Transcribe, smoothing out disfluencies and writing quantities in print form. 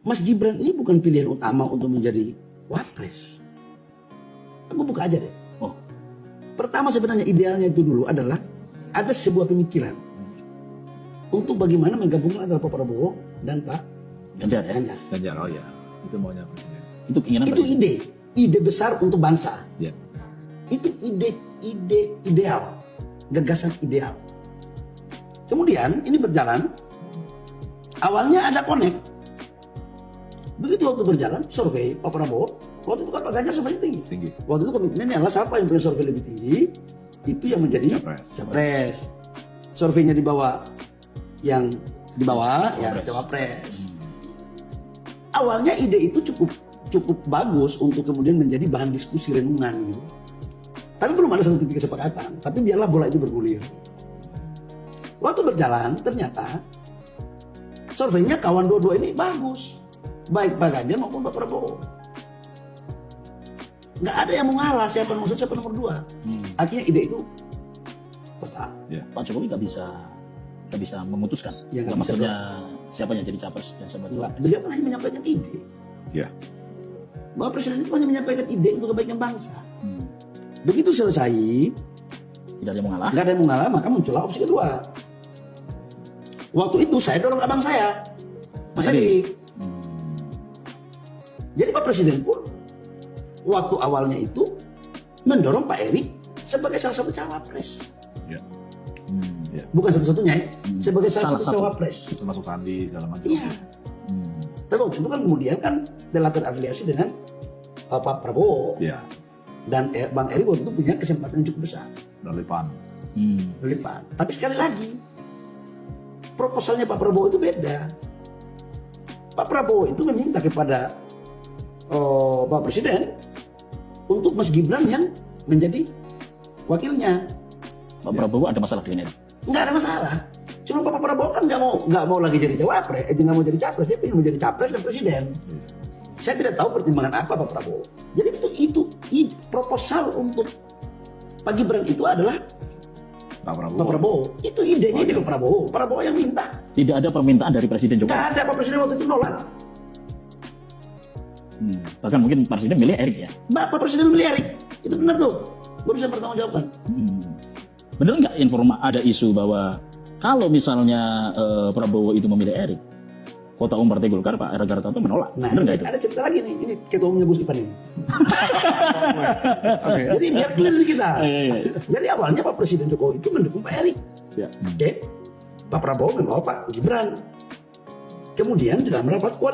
Mas Gibran ini bukan pilihan utama untuk menjadi wapres. Aku buka aja deh. Oh. Pertama sebenarnya idealnya itu dulu adalah ada sebuah pemikiran untuk bagaimana menggabungkan antara Pak Prabowo dan Pak Ganjar ya. Ganjar, oh ya, itu maunya presiden. Itu keinginan Itu presiden. ide besar untuk bangsa. Ya. Itu ide ideal, gagasan ideal. Kemudian ini berjalan, awalnya ada connect. Begitu waktu berjalan, survei Pak Prabowo, waktu itu kan Pak Ganjar surveinya tinggi. Tinggi. Waktu itu komitmennya adalah siapa yang punya survei lebih tinggi, itu yang menjadi Capres. capres. Surveinya di bawah, yang di bawah ya Cawapres. cawapres. Awalnya ide itu cukup bagus untuk kemudian menjadi bahan diskusi renungan gitu. Tapi belum ada satu titik kesepakatan. Tapi biarlah bola itu bergulir. Waktu berjalan ternyata surveinya kawan dua-dua ini bagus, baik Pak Ganjar maupun Pak Prabowo. Nggak ada yang mau ngalah siapa nomor satu siapa nomor dua. Akhirnya ide itu peta. Pak Jokowi nggak bisa memutuskan. Ya, nggak Nggak bisa maksudnya siapa yang jadi capres dan siapa yang cawapres. Beliau kan hanya menyampaikan ide. Ya. Bahwa presiden itu hanya menyampaikan ide untuk kebaikan bangsa. Hmm. Begitu selesai, Tidak ada yang mengalah. nggak ada yang mengalah, maka muncullah opsi kedua. Waktu itu saya dorong abang saya, Mas Erik. Erik. Hmm. Jadi Pak Presiden pun waktu awalnya itu mendorong Pak Erik sebagai salah satu cawapres. Ya. Hmm. Ya. Bukan satu-satunya ya, Hmm. sebagai salah Salah satu satu. cawapres. Termasuk Sandi segala macam. Iya. Hmm. Tapi waktu itu kan kemudian kan telah terafiliasi dengan Pak Prabowo. Ya. Dan Bang Erik waktu itu punya kesempatan yang cukup besar. Dari PAN. Hmm. Lipat. Tapi sekali lagi, proposalnya Pak Prabowo itu beda. Pak Prabowo itu meminta kepada Pak Presiden untuk Mas Gibran yang menjadi wakilnya. Pak Prabowo ada masalah dengan itu. Nggak ada masalah. Cuma Pak Prabowo kan nggak mau lagi jadi cawapres, nggak mau jadi capres, dia ingin menjadi capres dan presiden. Saya tidak tahu pertimbangan apa Pak Prabowo. Jadi itu proposal untuk Pak Gibran itu adalah Pak Prabowo. Pak Prabowo. Itu idenya Pak Prabowo. Pak Prabowo yang minta. Tidak ada permintaan dari Presiden Jokowi. Nggak ada, Pak Presiden waktu itu nolak. Bahkan mungkin Presiden milih Erik ya. Pak Presiden milih Erik. Itu benar tuh. Gue bisa bertanggung jawabkan. Benar nggak ada isu bahwa kalau misalnya Prabowo itu memilih Erik, Ketua Umum Partai Golkar Pak Erlangga Hartarto menolak. Nah, Benar nggak itu? ada cerita lagi nih. Ini Ketua Umumnya Gus Ipan ini. Oke. Jadi biar clear nih kita. Iya. Jadi awalnya Pak Presiden Jokowi itu mendukung Pak Erik. Ya. Oke. Pak Prabowo membawa Pak Gibran. Kemudian di dalam rapat koalisi